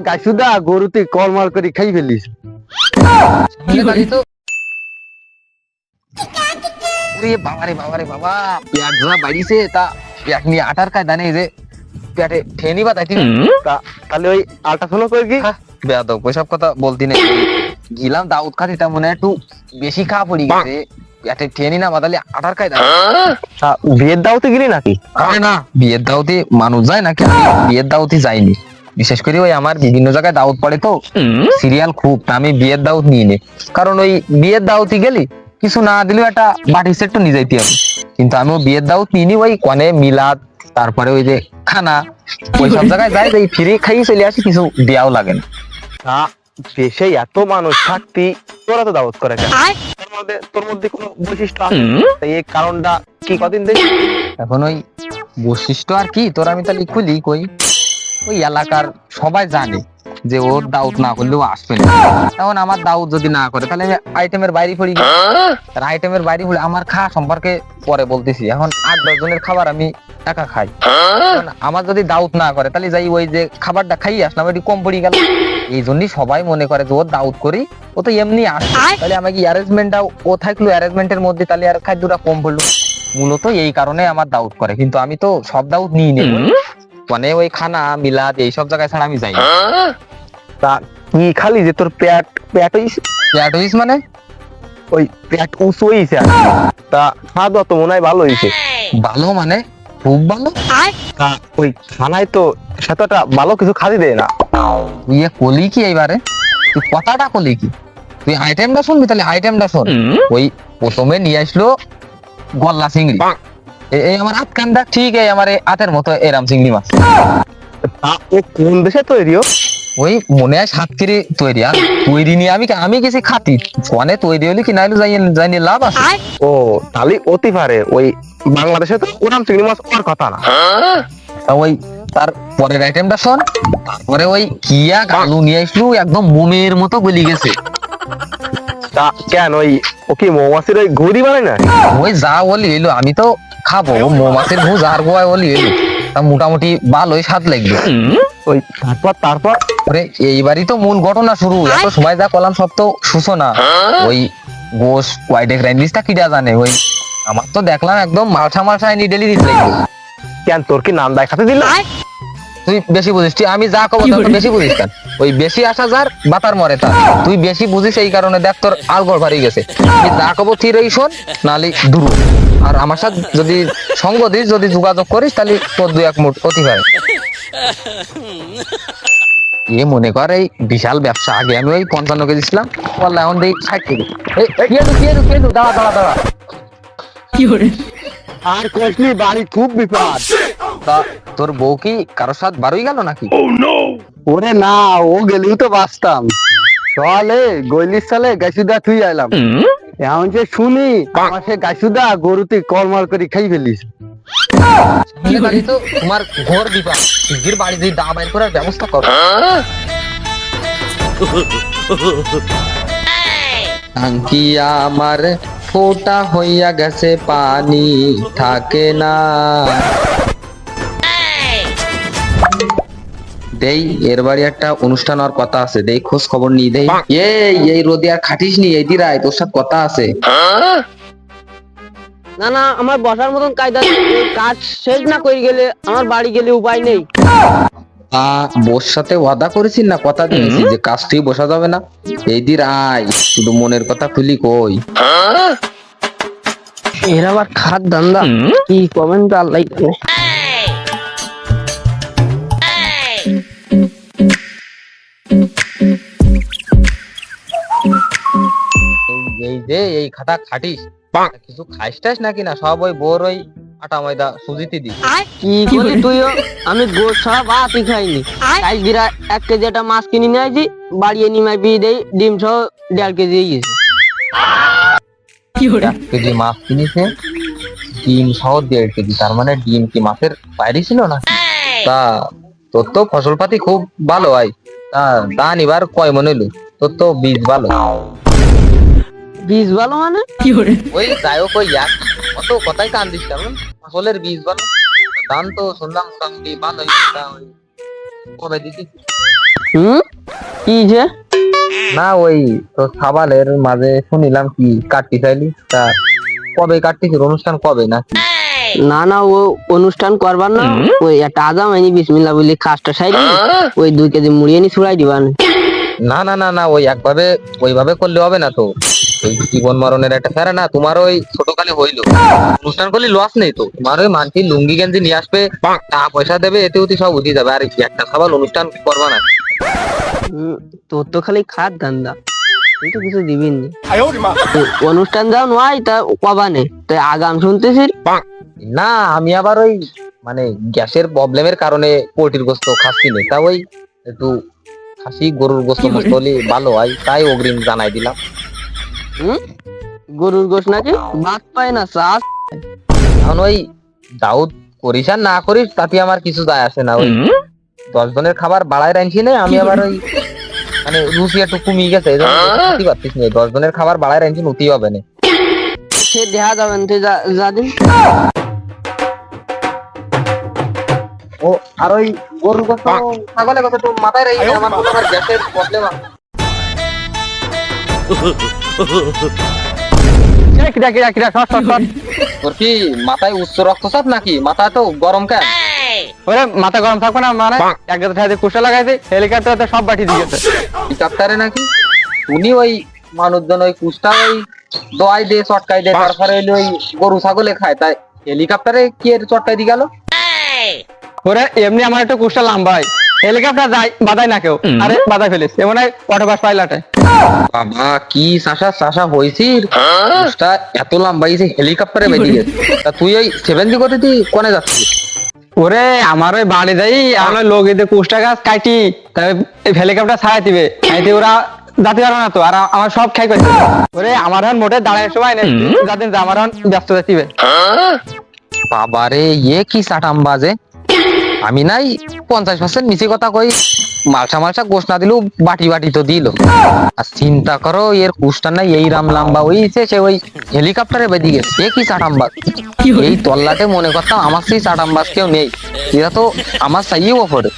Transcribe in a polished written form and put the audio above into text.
গাছুদা গরুতে কলমাল করে খাই ফেলিস। বাবারে বাবারে বাবা, পেট যা বাড়িছে তা পেট নিয়ে আটার কায় দানে যে পেটে ঠেনি বা তাইতি তাহলে ওই আল্ট্রাসাউন্ড করে কি বেয়াদব ওইসব কথা বলতি না। গিলাম দাউদ খাতি তা মনে একটু বেশি খাওয়া পড়ি গেছে, পেটে ঠেনি না বাদালে আটার কায় দানে। বিয়ের দাওতে গেলি নাকি? আরে না, বিয়ের দাওতে মানুষ যায় নাকি? আমি বিয়ের দাওতে যাইনি, বিশেষ করে ওই আমার বিভিন্ন জায়গায় দাওয়াত পড়ে তো সিরিয়াল খুব, তা আমি বিয়ের দাওয়াত নিয়ে নি। কারণ ওই বিয়ের দাওয়াতে গেলি কিছু না দিলেও একটা বাটি সেট তো নিয়ে যাইতে হবে, কিন্তু আমিও বিয়ের দাওয়াত নিয়ে ওই কনে মিলাদ তারপরে ওই যে খানা ওই সব জায়গায় যাই, এই ফ্রি খাইয়ে চলে আসি, কিছু দেওয়াও লাগে না। দেশে এত মানুষ থাকতি তোরা তো দাওয়াত করে কেন? তোর মধ্যে কোনো বৈশিষ্ট্য আছে? এই কারণটা কি কদিন দেখি? এখন ওই বৈশিষ্ট্য আর কি তোর আমি তাহলে খুলি কই, ওই এলাকার সবাই জানে যে ওর দাউদ না করলেও আসবে না। এখন আমার দাউদ যদি না করে তাহলে আমি আইটেমের বাইরে পড়ি, আর আইটেমের বাইরে হলে আমার খাওয়া সম্পর্কে পরে বলতেছি। এখন 8-10 জনের খাবার আমি একা খাই, আমার যদি দাউদ না করে তাহলে যাই ওই যে খাবারটা খাই আসলাম একটু কম পড়ি গেল। এই জন্যই সবাই মনে করে যে ওর দাউদ করি, ও তো এমনি আসে, তাহলে আমাকে অ্যারেঞ্জমেন্টটা ও থাকলো অ্যারেঞ্জমেন্টের মধ্যে, তাহলে আর খাদ্যটা কম পড়লো। মূলত এই কারণে আমার দাউদ করে, কিন্তু আমি তো সব দাউদ নিই নেব, মানে ওই খানা মিলাদ এইসব জায়গায় ছাড়া আমি যাই না। তা কি খালি যে তোর পেট পেট হইস মানে ওই পেট উঁচু হইছে? তা খাওয়া তো মনে হয় ভালো হইছে। ভালো মানে খুব ভালো। তা ওই খানায় তো সেতটা ভালো কিছু খাদি দেয় না। তুই কলি কি এইবারে, তুই কথাটা কলি কি? তুই আইটেমটা শুনবি, তাহলে আইটেমটা শোন। ওই প্রথমে নিয়ে আসলো গলদা চিংড়ি, এই আমার হাত কান্দা ঠিক এই আমার হাতের মতো এরাম চিংড়ি মাছ। তা ও কোন দেশে তৈরিও? ওই মনে হয় সাতক্ষীরে তৈরি। আর তৈরি নিয়ে আমি গেছি খাতি, ফোনে তৈরি হলে কি নাইলে যাইনি লাভ আছে। ও তাহলে অতি পারে ওই বাংলাদেশে তো ওরাম চিংড়ি মাছ ওর কথা না। তা ওই তার পরের আইটেমটা শোন। তারপরে ওই কিয়া আলু নিয়ে আসলো, একদম মোমের মতো গলি গেছে। তা কেন ওই ও কি মৌমাছির ওই ঘুড়ি বানায় না? ওই যা বলি এলো, আমি তো খাবো মৌমাছির ভুজ আর গোয়ায় বলি এলো, তা মোটামুটি ভালোই স্বাদ লাগবে। ওই তারপর এইবারই তো মূল ঘটনা শুরু। এত সময় যা করলাম সব তো সূচনা। ওই গোস কয়ডেক রাইন্দিসটা কিটা জানে, ওই আমার তো দেখলাম একদম মালসা মালসা এনে ডেলি দিতে লাগবে। কেন তোর কি নাম দেখাতে দিল? তুই বেশি বুঝিস, আমি যা কব তুই বেশি বুঝিস কেন? ওই বেশি আসা যার বাতার মরে তার, তুই বেশি বুঝিস এই কারণে দেখ তোর আলগড় ভারী গেছে। তুই যা কব থিরেই শোন, নাহলে দূর। আর আমার সাথে যদি সঙ্গ দিস, যদি যোগাযোগ করিস, তাহলে তোর 2-1 মুঠ অতি পারে। এ মনে কর এই বিশাল ব্যবসা। আগে আমি ওই 55 কেজি ছিলাম, বললাম এখন দেই 60 কেজি। দাঁড়া দাঁড়া দাঁড়া, কি করে আর কইলি বাড়ি খুব বিপদ। তা তোর বউ কি কারোর সাথে বারোই গেল নাকি? ওরে না, ও গেলেও তো বাঁচতাম। চলে গইলির সালে গাছুদা তুই আইলাম, এখন যে শুনি আমার সে গাছুদা গরুতে কলমাল করে খাই ফেলিস। তো তোমার ঘর দিবা, শিগগির বাড়ি দিয়ে দা বাইর করার ব্যবস্থা করো। টাঙ্কি আমার ফোটা হইয়া গেছে, পানি থাকে না। দেই এর বাড়ি একটা অনুষ্ঠান আর কথা আছে, দেই খোঁজ খবর নি দেই। এই রোদে আর খাটিস নি, এই দিরাই তোর সাথে কথা আছে। না না, আমার বসার মতন কায়দা কাজ শেষ না করে গেলে আমার বাড়ি গেলে উপায় নেই। বোর সাথে ওয়াদা করেছিস না, কথা দিয়েছি যে কাজটাই বসা যাবে না। এই দির আয়, শুধু মনের কথা খুলি কই। এর আবার খাদ ধান্দা কি কমেন্ট আল্লাহ জানে। এই যে এই খাতা খাটিস, কিছু খাইস টাইস নাকি না? সব ওই বোর ওই আটা ময়দা সুজিতে দিস। কি বলি তুইও? আমি গোস ছাড়া ভাতই খাইনি। তাই দিরা 1 কেজি একটা মাছ কিনে নিয়ে আসি, বাড়িয়ে নিমাই বিয়ে দেই, ডিম সহ 1.5 কেজি গেছে। 1 কেজি মাছ কিনেছে, ডিম সহ 1.5 কেজি, তার মানে ডিম কি মাছের বাইরে ছিল না? তা তোর তো ফসল পাতি খুব ভালো হয়, ধান এবার কয় মনে হলো? তোর তো বীজ ভালো। বীজ ভালো মানে? ওই যাই হোক, ওই অত কথাই কান দিস কেমন? ফসলের বীজ ভালো, দাম তো শুনলাম মোটামুটি ভালোই, তা ওই কবে দিছিস? কি যে না ওই তো সাবালের মাঝে শুনিলাম কি কাটতে চাইলি, তা কবে কাটতিস? অনুষ্ঠান কবে না? না না, ও অনুষ্ঠান করবার না, ওই একটা আজাম আইনি বিসমিল্লাহ বলি খাসটা সাইডে ওই 2 কেজি মুড়ি এনে ছুড়াই দিবান। না না না না, ওই একভাবে ওইভাবে করলে হবে না তো, এই জীবন মরণের একটা ফেরা না। তোমার ওই ছোটকালে হইলো অনুষ্ঠান করলে লস নেই তো, তোমার ওই মানসি লুঙ্গি গেঞ্জি নিয়ে আসবে, টাকা পয়সা দেবে, এতে ওতে সব উঠে যাবে। আর একটা সাবাল অনুষ্ঠান করবা না। তোর তো খালি খাত ধান্দা, তুই তো কিছু দিবি নি। অনুষ্ঠান যাও নয় তা কবানে তাই আগাম শুনতেছিস। না আমি আবার ওই মানে গ্যাসের প্রবলেমের কারণে পোল্ট্রির গোস্ত খাচ্ছি না, তা ওই একটু খাসি গরুর গোস্ত মস্ত হলে ভালো হয়, তাই অগ্রিম জানাই দিলাম। গরুর গোশ নাকি ভাত পায় না চাষ। এখন ওই দাউদ করিস আর না করিস তাতে আমার কিছু যায় আসে না। ওই 10 জনের খাবার বাড়ায় রাখছি না আমি, আবার ওই মানে রুচি একটু কমিয়ে গেছে, এই জন্য খেতে পারতিস না। 10 জনের খাবার বাড়ায় রাখছি নতি হবে না। সে দেখা যাবেন তুই যা দিন। ও আর ওই গরুর গোস্ত ছাগলের কথা তো মাথায় রাখি, আমার তো আবার গ্যাসের প্রবলেম আছে। কিরা কিরা কিরা সর সর সর। তোর কি মাথায় উচ্চ রক্তচাপ নাকি? মাথা তো গরম কেন? ওরে মাথা গরম থাকবে না মানে এক গাদা ঠাইতে কুশা লাগাইছে, হেলিকপ্টার সব বাটি দিয়েছে। ডাক্তারে নাকি উনি ওই মানুষজন ওই কুষ্টা ওই দোয়াই দিয়ে চটকাই দিয়ে তারপরে হইলো ওই গরু ছাগলে খায়, তাই হেলিকপ্টারে কি এর চটকাই দি গেল? ওরে এমনি আমার একটু কুশটা লম্বাই, হেলিকপ্টার যাই বাদাই না কেউ, আরে বাদাই ফেলিস এমন অটোবাস পাইলটে। বাবা কি চাষা হয়েছিস, কুষ্টা এত লম্বাইছে হেলিকপ্টারে বেরিয়ে গেছে। তা তুই ওই 70 কোটি তুই কোনে যাচ্ছিস? ওরে আমার ওই বাড়ি যাই আমরা লোক এদের কুষ্টা গাছ কাটি, তাই হেলিকপ্টার ছাড়াই দিবে, খাইতে ওরা যাতে পারবে না তো, আর আমার সব খাই করছে। ওরে আমার এখন মোটে দাঁড়ানোর সময় নেই, যাতে আমার এখন ব্যস্ত যাচ্ছিবে। বাবারে ইয়ে কি চাটাম বাজে, আমি নাই 50% মিছে কথা কই, মালসা গোশ না দিলেও বাটি বাটি তো দিল। আর চিন্তা করো এর কুষ্টা নাই এই রাম লাম্বা হইছে, সে ওই হেলিকপ্টারে বেঁধে গেছে। এ কি চাটামবাজ, এই তল্লাটে মনে করতাম আমার সেই চাটামবাজ কেউ নেই, এরা তো আমার চাইও ওপরে।